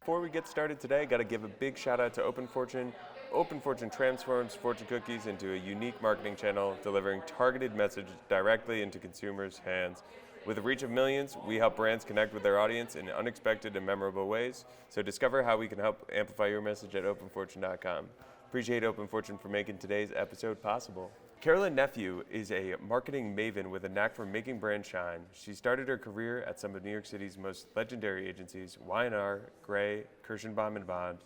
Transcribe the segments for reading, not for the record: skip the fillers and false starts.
Before we get started today, I got to give a big shout out to OpenFortune. OpenFortune transforms fortune cookies into a unique marketing channel, delivering targeted messages directly into consumers' hands. With a reach of millions, we help brands connect with their audience in unexpected and memorable ways. So discover how we can help amplify your message at openfortune.com. Appreciate OpenFortune for making today's episode possible. Carolyn Nephew is a marketing maven with a knack for making brands shine. She started her career at some of New York City's most legendary agencies, Y&R, Gray, Kirshenbaum & Bond.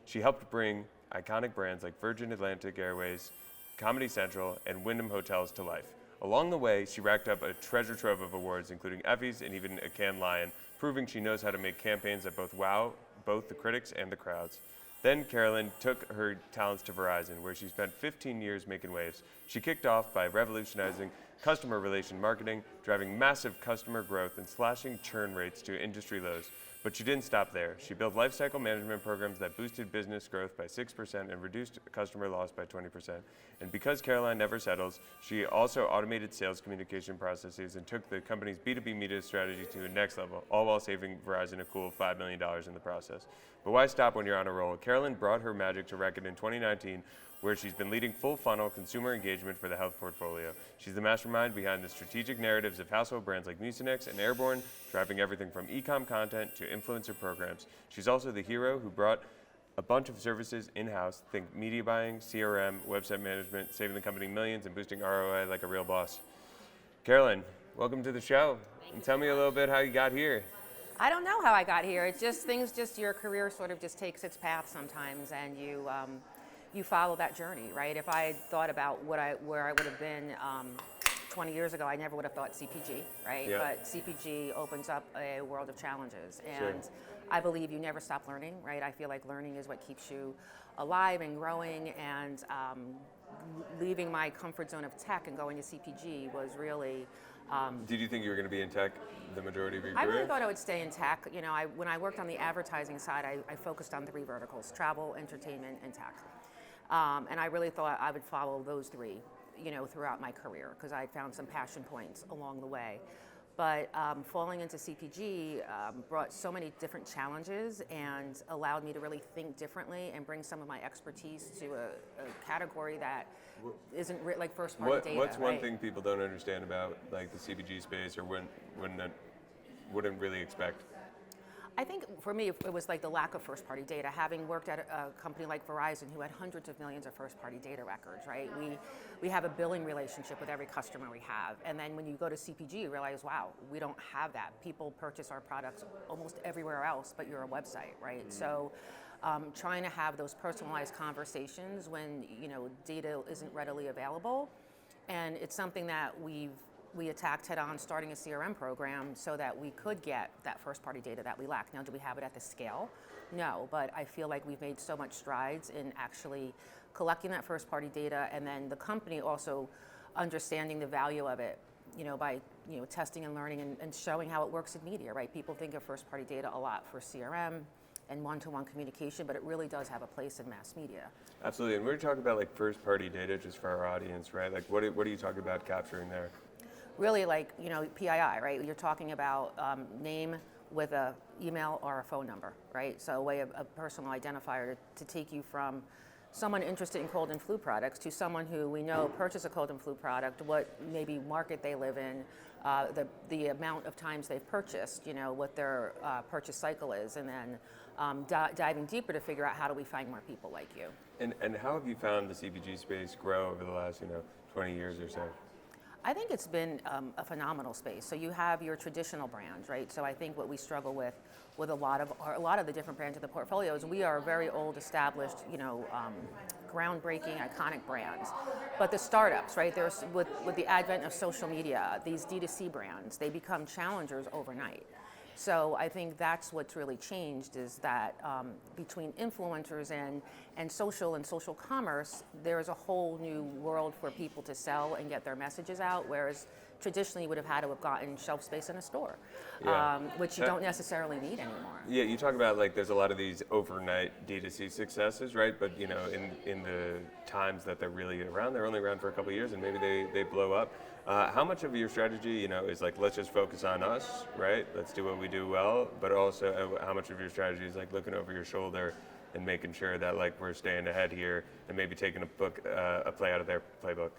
She helped bring iconic brands like Virgin Atlantic Airways, Comedy Central, and Wyndham Hotels to life. Along the way, she racked up a treasure trove of awards, including Effies and even a Cannes Lion, proving she knows how to make campaigns that both wow both the critics and the crowds. Then Carolyn took her talents to Verizon, where she spent 15 years making waves. She kicked off by revolutionizing customer relation marketing, driving massive customer growth and slashing churn rates to industry lows. But she didn't stop there. She built lifecycle management programs that boosted business growth by 6% and reduced customer loss by 20%. And because Caroline never settles, she also automated sales communication processes and took the company's B2B media strategy to the next level, all while saving Verizon a cool $5 million in the process. But why stop when you're on a roll? Carolyn brought her magic to Reckitt in 2019, where she's been leading full-funnel consumer engagement for the health portfolio. She's the mastermind behind the strategic narratives of household brands like Mucinex and Airborne, driving everything from e-com content to influencer programs. She's also the hero who brought a bunch of services in-house, think media buying, CRM, website management, saving the company millions and boosting ROI like a real boss. Carolyn, welcome to the show. And tell me a little bit how you got here. I don't know how I got here. It's just your career sort of just takes its path sometimes, and you follow that journey, right? If I had thought about where I would have been 20 years ago, I never would have thought CPG, right? Yeah. But CPG opens up a world of challenges, and Sure. I believe you never stop learning, right? I feel like learning is what keeps you alive and growing, and leaving my comfort zone of tech and going to CPG was really. Did you think you were going to be in tech the majority of your I career? really thought I would stay in tech. You know, when I worked on the advertising side, I focused on 3 verticals: travel, entertainment, and tech. And I really thought I would follow those 3, throughout my career, because I found some passion points along the way. But falling into CPG brought so many different challenges and allowed me to really think differently and bring some of my expertise to a category that isn't like first-party data. What's one right? thing people don't understand about like the CPG space, or wouldn't really expect? I think for me, it was like the lack of first-party data. Having worked at a company like Verizon, who had hundreds of millions of first-party data records, right? We have a billing relationship with every customer we have, and then when you go to CPG, you realize, wow, we don't have that. People purchase our products almost everywhere else, but you're a website, right? Mm-hmm. So, trying to have those personalized conversations when data isn't readily available, and it's something that we attacked head on, starting a CRM program so that we could get that first party data that we lack. Now, do we have it at the scale? No, but I feel like we've made so much strides in actually collecting that first party data, and then the company also understanding the value of it, by testing and learning and showing how it works in media, right? People think of first party data a lot for CRM and one-to-one communication, but it really does have a place in mass media. Absolutely, and we're talking about like first party data just for our audience, right? Like what are you talking about capturing there? Really, like, PII, right? You're talking about name with a email or a phone number, right? So a way of a personal identifier to take you from someone interested in cold and flu products to someone who we know purchased a cold and flu product, what maybe market they live in, the amount of times they've purchased, what their purchase cycle is, and then diving deeper to figure out how do we find more people like you. And how have you found the CPG space grow over the last 20 years or so? I think it's been a phenomenal space. So you have your traditional brands, right? So I think what we struggle with a lot of the different brands in the portfolio is we are very old, established, groundbreaking, iconic brands. But the startups, right? There's with the advent of social media, these D2C brands, they become challengers overnight. So I think that's what's really changed is that between influencers and social commerce, there's a whole new world for people to sell and get their messages out, whereas traditionally you would have had to have gotten shelf space in a store, Yeah. which you don't necessarily need anymore. Yeah, you talk about like there's a lot of these overnight D2C successes, right? But you know, in the times that they're really around, they're only around for a couple of years, and maybe they blow up. How much of your strategy, you know, is like let's just focus on us, right? Let's do what we do well. But also, how much of your strategy is like looking over your shoulder and making sure that like we're staying ahead here and maybe taking a play out of their playbook?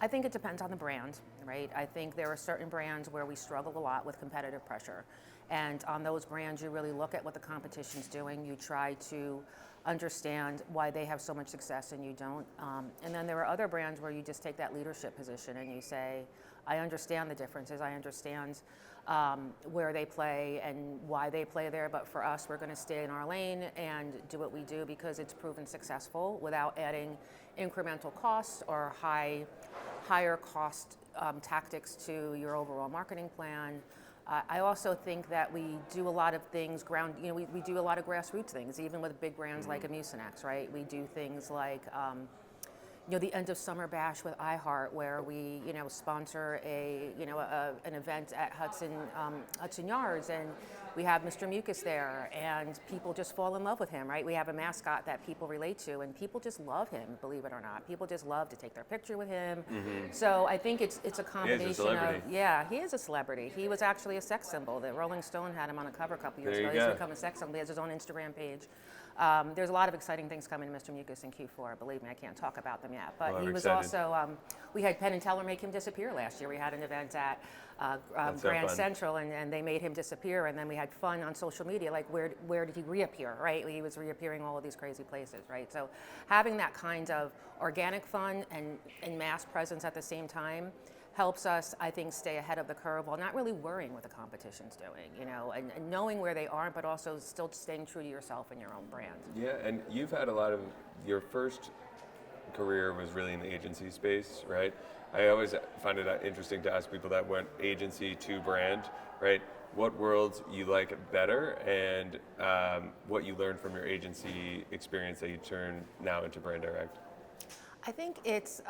I think it depends on the brand, right? I think there are certain brands where we struggle a lot with competitive pressure. And on those brands, you really look at what the competition's doing. You try to understand why they have so much success and you don't. And then there are other brands where you just take that leadership position and you say, I understand the differences. I understand where they play and why they play there. But for us, we're going to stay in our lane and do what we do because it's proven successful without adding incremental costs or higher cost tactics to your overall marketing plan. I also think that we do a lot of things we do a lot of grassroots things, even with big brands like a Mucinex, right? We do things like, the end of summer bash with iHeart, where we, sponsor an event at Hudson Yards, and we have Mr. Mucus there, and people just fall in love with him, right? We have a mascot that people relate to, and people just love him, believe it or not. People just love to take their picture with him. Mm-hmm. So I think it's a combination of, he is a celebrity. He was actually a sex symbol. The Rolling Stone had him on a cover a couple years ago. He's become a sex symbol. He has his own Instagram page. There's a lot of exciting things coming to Mr. Mucus in Q4. Believe me, I can't talk about them yet. But he was also, we had Penn and Teller make him disappear last year. We had an event at Grand Central, and they made him disappear. And then we had fun on social media, like where did he reappear, right? He was reappearing all of these crazy places, right? So having that kind of organic fun and mass presence at the same time helps us, I think, stay ahead of the curve while not really worrying what the competition's doing, and knowing where they are, but also still staying true to yourself and your own brand. Yeah, and you've had a lot of, your first career was really in the agency space, right? I always find it interesting to ask people that went agency to brand, right? What worlds you like better, and what you learned from your agency experience that you turn now into brand direct? I think it's,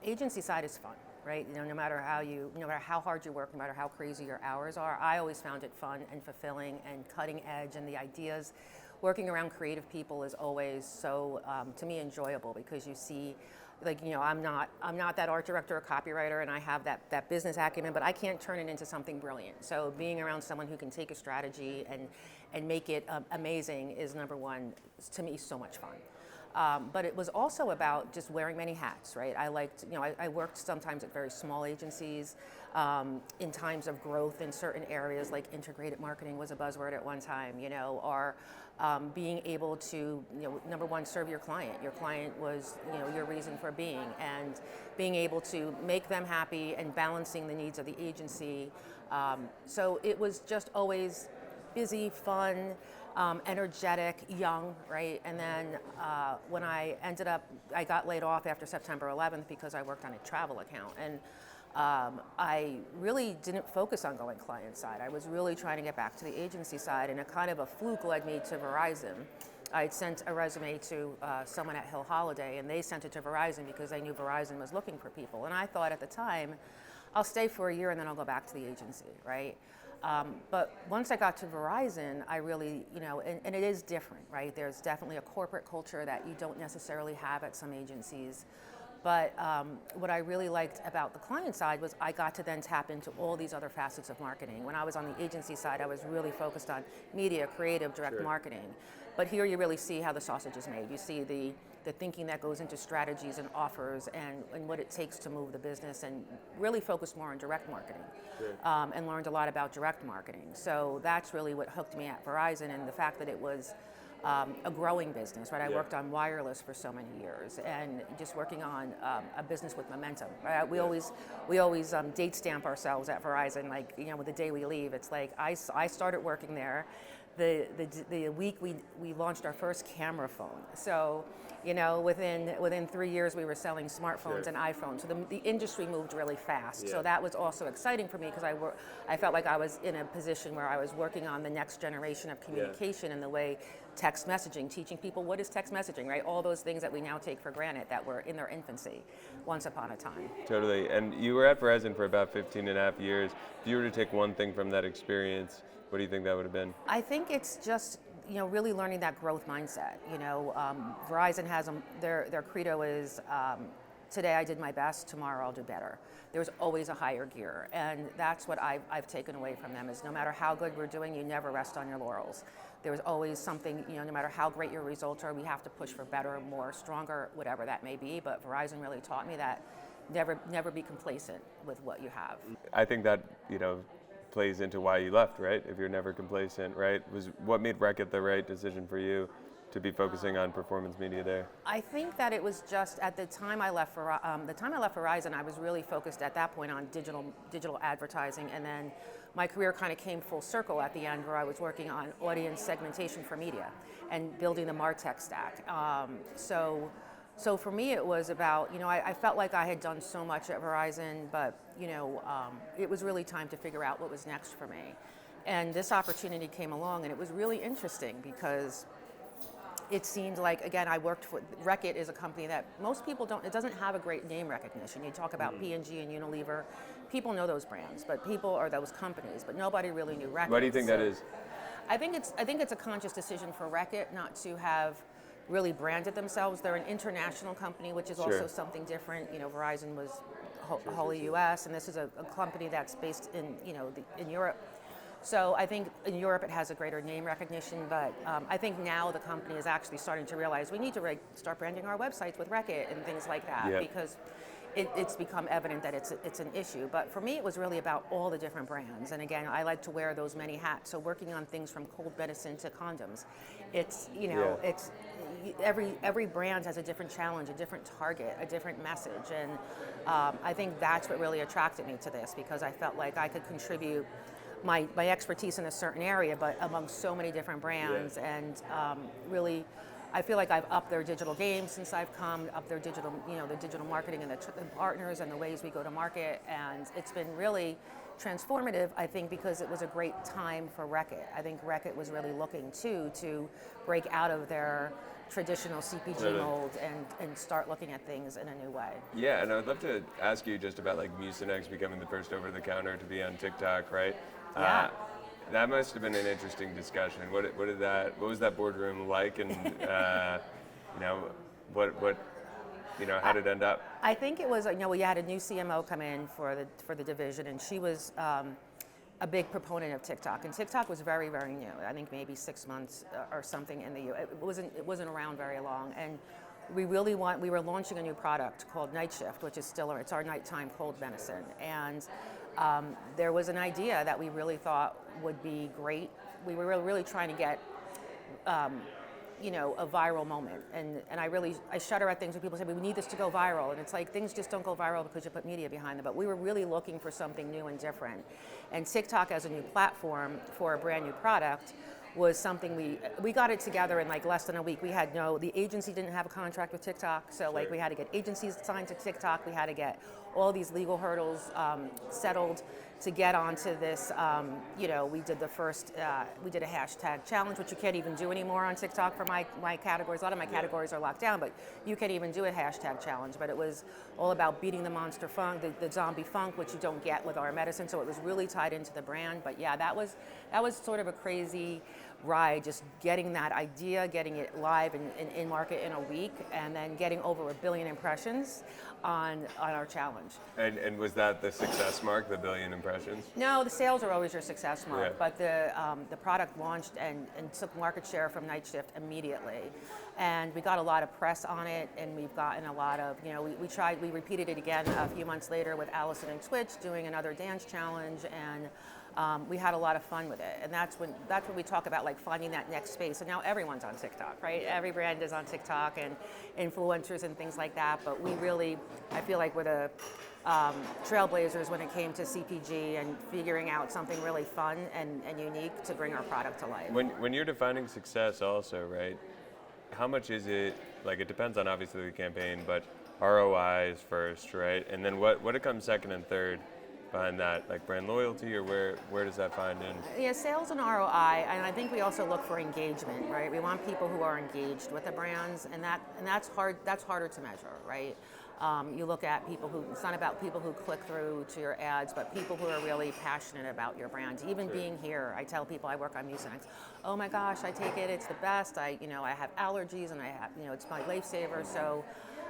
agency side is fun. Right, no matter how hard you work, no matter how crazy your hours are, I always found it fun and fulfilling and cutting edge, and the ideas, working around creative people is always so, to me, enjoyable, because you see, I'm not that art director or copywriter, and I have that business acumen, but I can't turn it into something brilliant. So being around someone who can take a strategy and make it amazing is, number one, to me, so much fun. But it was also about just wearing many hats, right? I liked, I worked sometimes at very small agencies in times of growth in certain areas, like integrated marketing was a buzzword at one time, or being able to, number one, serve your client. Your client was, your reason for being, and being able to make them happy and balancing the needs of the agency. So it was just always busy, fun, energetic, young, right? And then when I got laid off after September 11th because I worked on a travel account. And I really didn't focus on going client side. I was really trying to get back to the agency side, and a kind of a fluke led me to Verizon. I'd sent a resume to someone at Hill Holiday, and they sent it to Verizon because they knew Verizon was looking for people. And I thought at the time, I'll stay for a year and then I'll go back to the agency, right? But once I got to Verizon, I really, and it is different, right? There's definitely a corporate culture that you don't necessarily have at some agencies. But what I really liked about the client side was I got to then tap into all these other facets of marketing. When I was on the agency side, I was really focused on media, creative, direct marketing. But here you really see how the sausage is made. You see the thinking that goes into strategies and offers and what it takes to move the business, and really focus more on direct marketing. And learned a lot about direct marketing. So that's really what hooked me at Verizon, and the fact that it was a growing business, right? I worked on wireless for so many years, and just working on a business with momentum. Right? We always date stamp ourselves at Verizon, like with the day we leave. It's like I started working there. the week we launched our first camera phone. So, within 3 years we were selling smartphones and iPhones. So the industry moved really fast. So that was also exciting for me because I felt like I was in a position where I was working on the next generation of communication and the way text messaging, teaching people what is text messaging, right? All those things that we now take for granted that were in their infancy once upon a time. Totally. And you were at Verizon for about 15 and a half years. If you were to take one thing from that experience, what do you think that would have been? I think it's just really learning that growth mindset. Verizon has their credo is today I did my best, tomorrow I'll do better. There's always a higher gear, and that's what I've taken away from them is no matter how good we're doing, you never rest on your laurels. There's always something, no matter how great your results are, we have to push for better, more, stronger, whatever that may be. But Verizon really taught me that never be complacent with what you have. I think that, plays into why you left, right? If you're never complacent, right? Was what made Reckitt the right decision for you to be focusing on performance media there? I think that it was just at the time I left Verizon, I was really focused at that point on digital advertising, and then my career kind of came full circle at the end where I was working on audience segmentation for media and building the MarTech stack. So for me, it was about, I felt like I had done so much at Verizon, but, it was really time to figure out what was next for me. And this opportunity came along, and it was really interesting because it seemed like, again, I worked for, Reckitt is a company that most people it doesn't have a great name recognition. You talk about P&G and Unilever, people know those brands, but those companies, but nobody really knew Reckitt. Why do you think that is? I think it's a conscious decision for Reckitt not to have really branded themselves. They're an international company, which is also something different. Verizon was wholly U.S., and this is a company that's based in in Europe. So I think in Europe it has a greater name recognition, but I think now the company is actually starting to realize we need to start branding our websites with Reckitt and things like that because it's become evident that it's an issue. But for me, it was really about all the different brands. And again, I like to wear those many hats. So working on things from cold medicine to condoms, it's it's every brand has a different challenge, a different target, a different message, and I think that's what really attracted me to this because I felt like I could contribute my expertise in a certain area, but among so many different brands, and really. I feel like I've upped their digital game since I've come, up their digital, the digital marketing and the partners and the ways we go to market, and it's been really transformative, I think, because it was a great time for Reckitt. I think Reckitt was really looking, too, to break out of their traditional CPG mold and start looking at things in a new way. Yeah, and I would love to ask you just about Mucinex becoming the first over-the-counter to be on TikTok, right? Yeah. That must have been an interesting discussion. What was that boardroom like, and how did it end up? I think it was we had a new CMO come in for the division, and she was a big proponent of TikTok, and TikTok was very, very new. I think maybe 6 months or something in the U.S. It wasn't around very long, and we were launching a new product called Night Shift, which is it's our nighttime cold medicine, and there was an idea that we really thought would be great. We were really trying to get, a viral moment. And I shudder at things when people say, we need this to go viral. And it's like, things just don't go viral because you put media behind them. But we were really looking for something new and different. And TikTok as a new platform for a brand new product was something we got it together in less than a week. The agency didn't have a contract with TikTok, so we had to get agencies signed to TikTok. We had to get all these legal hurdles settled to get onto this. We did we did a hashtag challenge, which you can't even do anymore on TikTok for my categories. A lot of my categories are locked down, but you can't even do a hashtag challenge. But it was all about beating the monster funk, the zombie funk, which you don't get with our medicine. So it was really tied into the brand. But yeah, that was sort of a crazy ride, just getting that idea, getting it live and in market in a week, and then getting over 1 billion impressions on our challenge. And was that the success mark, the 1 billion impressions? No, the sales are always your success mark, but the product launched and took market share from Night Shift immediately. And we got a lot of press on it, and we've gotten a lot of, we repeated it again a few months later with Allison and Twitch doing another dance challenge, and we had a lot of fun with it, and that's when we talk about like finding that next space. And now everyone's on TikTok, right? Every brand is on TikTok and influencers and things like that. But we really, I feel like we're the trailblazers when it came to CPG and figuring out something really fun and unique to bring our product to life. When you're defining success, also, right? How much is it? Like, it depends on obviously the campaign, but ROI is first, right? And then what comes second and third behind that, like brand loyalty, or where does that find in? Yeah, sales and ROI, and I think we also look for engagement, right? We want people who are engaged with the brands, and that's hard. That's harder to measure, right? You look at people who, it's not about people who click through to your ads, but people who are really passionate about your brand. Even being here, I tell people I work on Mucinex, oh my gosh, I take it, it's the best. I have allergies and I have, it's my lifesaver. So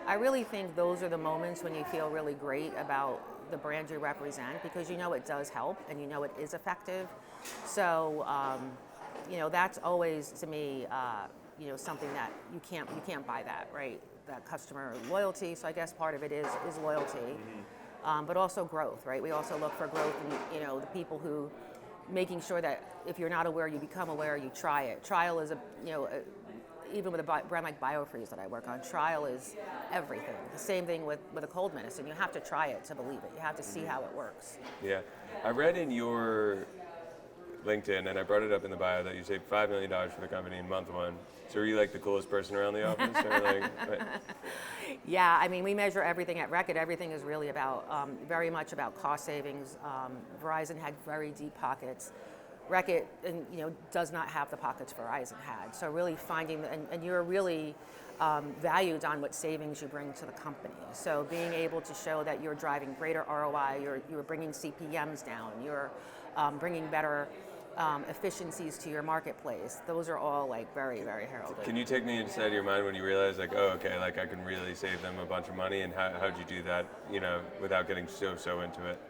I really think those are the moments when you feel really great about the brand you represent, because it does help and it is effective. So, that's always to me, something that you can't buy that, right? That customer loyalty. So I guess part of it is loyalty, but also growth, right? We also look for growth in the people who, making sure that if you're not aware, you become aware, you try it. Trial is even with a brand like BioFreeze that I work on, trial is everything. The same thing with a cold medicine. You have to try it to believe it. You have to see how it works. Yeah. I read in your LinkedIn, and I brought it up in the bio, that you saved $5 million for the company in month one. So are you like the coolest person around the office? Or like, Yeah, I mean, we measure everything at Reckitt. Everything is really about, very much about cost savings. Verizon had very deep pockets. Reckitt, does not have the pockets Verizon had. So really finding, and you're really valued on what savings you bring to the company. So being able to show that you're driving greater ROI, you're bringing CPMs down, you're bringing better efficiencies to your marketplace. Those are all like very, very heralded. Can you take me inside your mind when you realize like, oh, okay, like I can really save them a bunch of money, and how'd you do that, without getting so into it?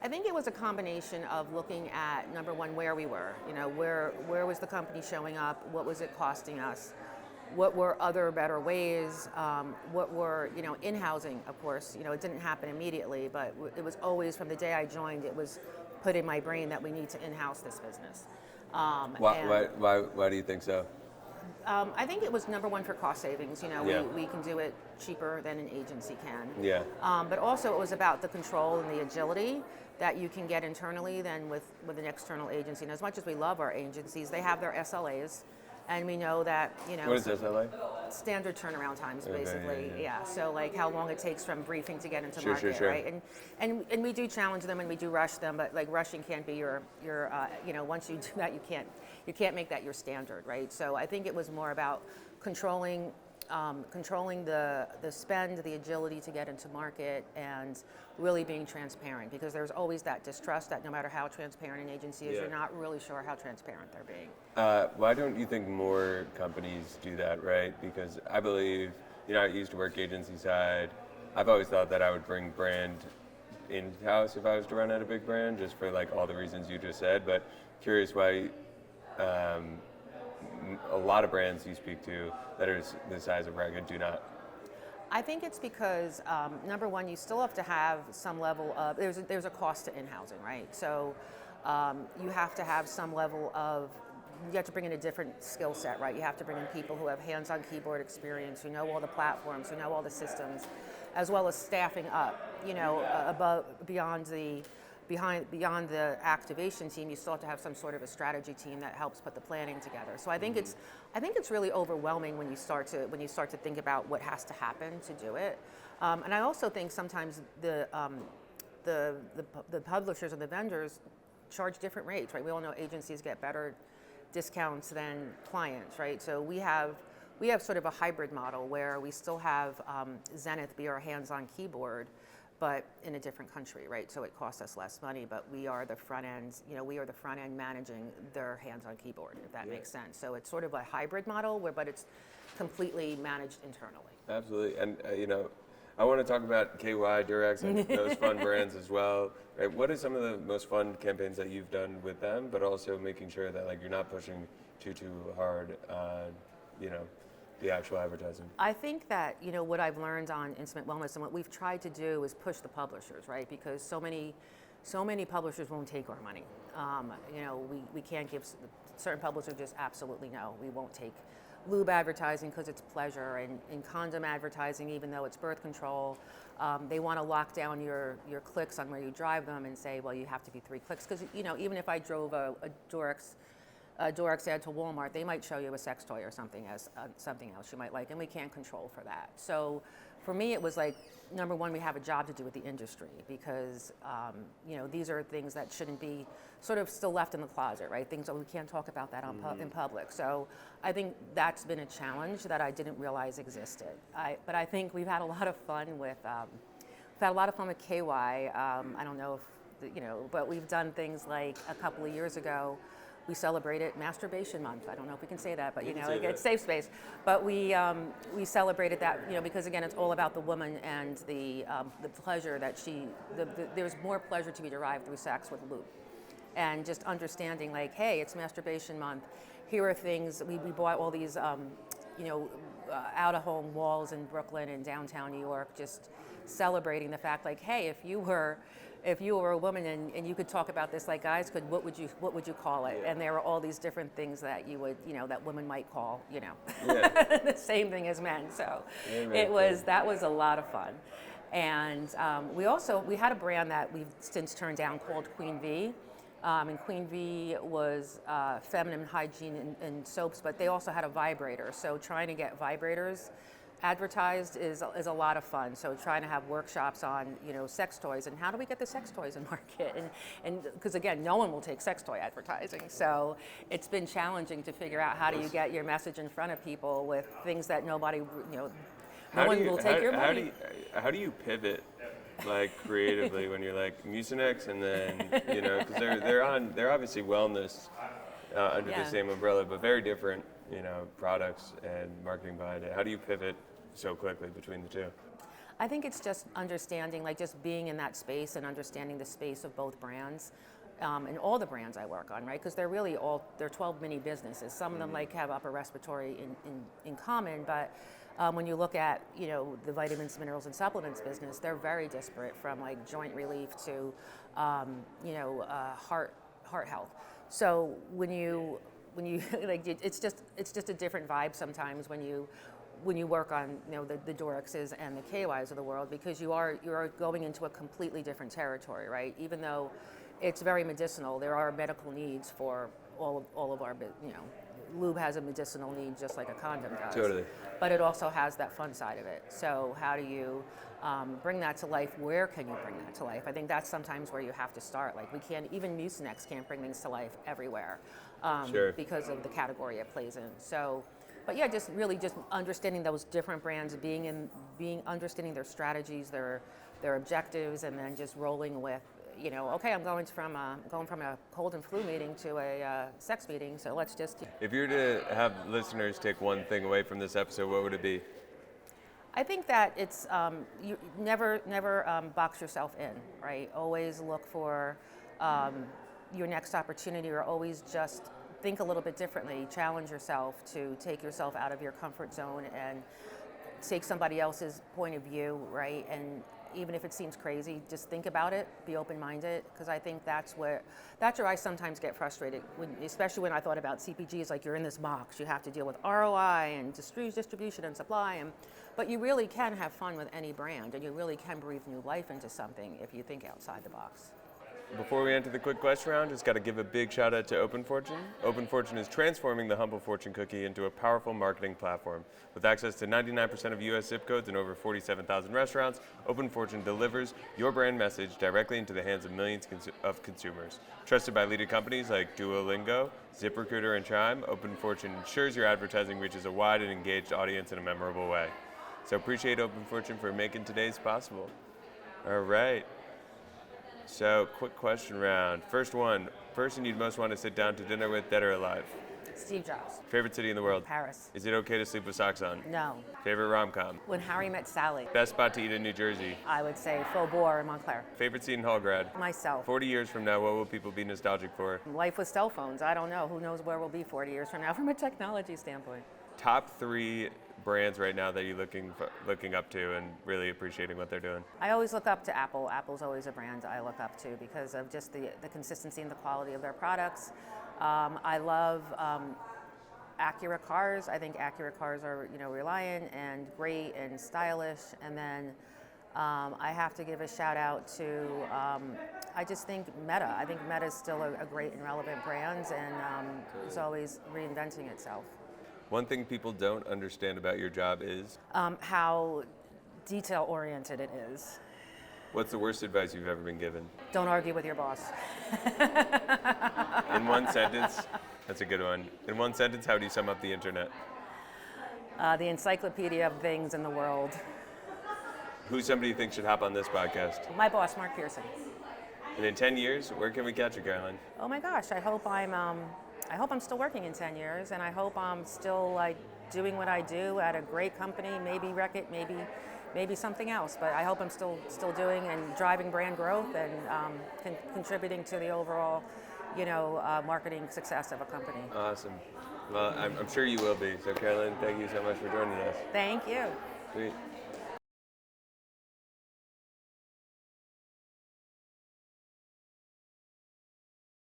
I think it was a combination of looking at, number one, where we were. Where was the company showing up? What was it costing us? What were other better ways? What were, in-housing, of course. It didn't happen immediately, but it was always, from the day I joined, it was put in my brain that we need to in-house this business. Why do you think so? I think it was number one for cost savings. Yeah. We can do it cheaper than an agency can. Yeah. But also it was about the control and the agility that you can get internally than with an external agency. And as much as we love our agencies, they have their SLAs. And we know that, What is SLA? Standard turnaround times, Okay, basically. yeah. So like how long it takes from briefing to get into market, sure. right? And we do challenge them and we do rush them, but like rushing can't be your once you do that, you can't make that your standard, right? So I think it was more about controlling the spend, the agility to get into market, and really being transparent, because there's always that distrust that no matter how transparent an agency is, you're not really sure how transparent they're being. Why don't you think more companies do that, right? Because I believe, I used to work agency side. I've always thought that I would bring brand in-house if I was to run at a big brand, just for like all the reasons you just said, but curious why a lot of brands you speak to that are the size of Reckitt do not. I think it's because, number one, you still have to have some level of, there's a cost to in-housing, right? So you have to have some level of, you have to bring in a different skill set, right? You have to bring in people who have hands-on keyboard experience, who know all the platforms, who know all the systems, as well as staffing up, above, beyond the activation team. You still have to have some sort of a strategy team that helps put the planning together. So I think it's really overwhelming when you start to think about what has to happen to do it. And I also think sometimes the publishers and the vendors charge different rates, right? We all know agencies get better discounts than clients, right? So we have sort of a hybrid model where we still have Zenith be our hands-on keyboard, but in a different country, right? So it costs us less money, but we are the front end, we are the front end managing their hands-on keyboard, if that makes sense. So it's sort of a hybrid model, but it's completely managed internally. Absolutely, and I want to talk about KY, Durex, and those fun brands as well. Right? What are some of the most fun campaigns that you've done with them, but also making sure that like you're not pushing too hard on, the actual advertising? I think that, what I've learned on Intimate Wellness and what we've tried to do is push the publishers, right? Because so many so many publishers won't take our money. We can't give, certain publishers just absolutely no, we won't take lube advertising because it's pleasure, and condom advertising, even though it's birth control. They want to lock down your clicks on where you drive them and say, well, you have to be 3 clicks. Because, even if I drove a Durex ad to Walmart, they might show you a sex toy or something as something else you might like, and we can't control for that. So for me, it was like, number one, we have a job to do with the industry because, these are things that shouldn't be sort of still left in the closet, right? Things that we can't talk about that in public. So I think that's been a challenge that I didn't realize existed. But I think we've had a lot of fun with, KY. I don't know if, but we've done things like a couple of years ago, we celebrated Masturbation Month. I don't know if we can say that, but it's safe space. But we celebrated that, because again, it's all about the woman and the pleasure that there's more pleasure to be derived through sex with lube, and just understanding like, hey, it's Masturbation Month. Here are things we bought all these, out-of-home walls in Brooklyn and downtown New York, just celebrating the fact like, hey, if you were a woman and you could talk about this like guys could, what would you call it? And there were all these different things that you would, that women might call, the same thing as men. So that was a lot of fun. And we had a brand that we've since turned down called Queen V. And Queen V was feminine hygiene and soaps, but they also had a vibrator. So trying to get vibrators advertised is a lot of fun. So trying to have workshops on sex toys and how do we get the sex toys in market, and because again, no one will take sex toy advertising. So it's been challenging to figure out how do you get your message in front of people with things that nobody no one will take your money. How do you pivot? Like creatively when you're like Mucinex and then because they're obviously wellness under the same umbrella but very different products and marketing behind it. How do you pivot so quickly between the two? I think it's just understanding, like just being in that space and understanding the space of both brands and all the brands I work on, right? Because they're 12 mini businesses. Some of them like have upper respiratory in common, but when you look at the vitamins, minerals, and supplements business, they're very disparate, from like joint relief to heart health. So when you like it's just a different vibe sometimes when you work on the Durexes and the KYs of the world, because you are going into a completely different territory, right? Even though it's very medicinal, there are medical needs for all of our lube has a medicinal need just like a condom does. Totally. But it also has that fun side of it. So how do you bring that to life? Where can you bring that to life? I think that's sometimes where you have to start. Like even Mucinex can't bring things to life everywhere because of the category it plays in. So, but yeah, just understanding those different brands, understanding their strategies, their objectives, and then just rolling with, okay, I'm going from a cold and flu meeting to a sex meeting, so let's just. If you were to have listeners take one thing away from this episode, what would it be? I think that it's you never box yourself in, right? Always look for your next opportunity, or always just think a little bit differently. Challenge yourself to take yourself out of your comfort zone and take somebody else's point of view, right? And even if it seems crazy, just think about it, be open-minded, because I think that's where I sometimes get frustrated, especially when I thought about CPGs, like you're in this box, you have to deal with ROI and distribution and supply, but you really can have fun with any brand, and you really can breathe new life into something if you think outside the box. Before we enter the quick question round, just got to give a big shout out to OpenFortune. OpenFortune is transforming the humble fortune cookie into a powerful marketing platform. With access to 99% of U.S. zip codes and over 47,000 restaurants, OpenFortune delivers your brand message directly into the hands of millions of consumers. Trusted by leading companies like Duolingo, ZipRecruiter, and Chime, OpenFortune ensures your advertising reaches a wide and engaged audience in a memorable way. So appreciate OpenFortune for making today's possible. All right. So, quick question round. First one, person you'd most want to sit down to dinner with, dead or alive? Steve Jobs. Favorite city in the world? Paris. Is it okay to sleep with socks on? No. Favorite rom-com? When Harry Met Sally. Best spot to eat in New Jersey? I would say Faubourg in Montclair. Favorite seat in Hallgrad? Myself. 40 years from now, what will people be nostalgic for? Life with cell phones. I don't know. Who knows where we'll be 40 years from now from a technology standpoint. Top 3 brands right now that you're looking up to and really appreciating what they're doing? I always look up to Apple. Apple's always a brand I look up to because of just the consistency and the quality of their products. I love Acura cars. I think Acura cars are reliant and great and stylish. And then I have to give a shout out to I just think Meta. I think Meta is still a great and relevant brand, and it's always reinventing itself. One thing people don't understand about your job is? How detail-oriented it is. What's the worst advice you've ever been given? Don't argue with your boss. In one sentence, that's a good one. In one sentence, how do you sum up the internet? The encyclopedia of things in the world. Who's somebody you think should hop on this podcast? My boss, Mark Pearson. And in 10 years, where can we catch you, Carolyn? Oh my gosh, I hope I'm still working in 10 years, and I hope I'm still doing what I do at a great company, maybe Reckitt, maybe something else. But I hope I'm still doing and driving brand growth and contributing to the overall, marketing success of a company. Awesome. Well, I'm sure you will be. So, Carolyn, thank you so much for joining us. Thank you. Sweet.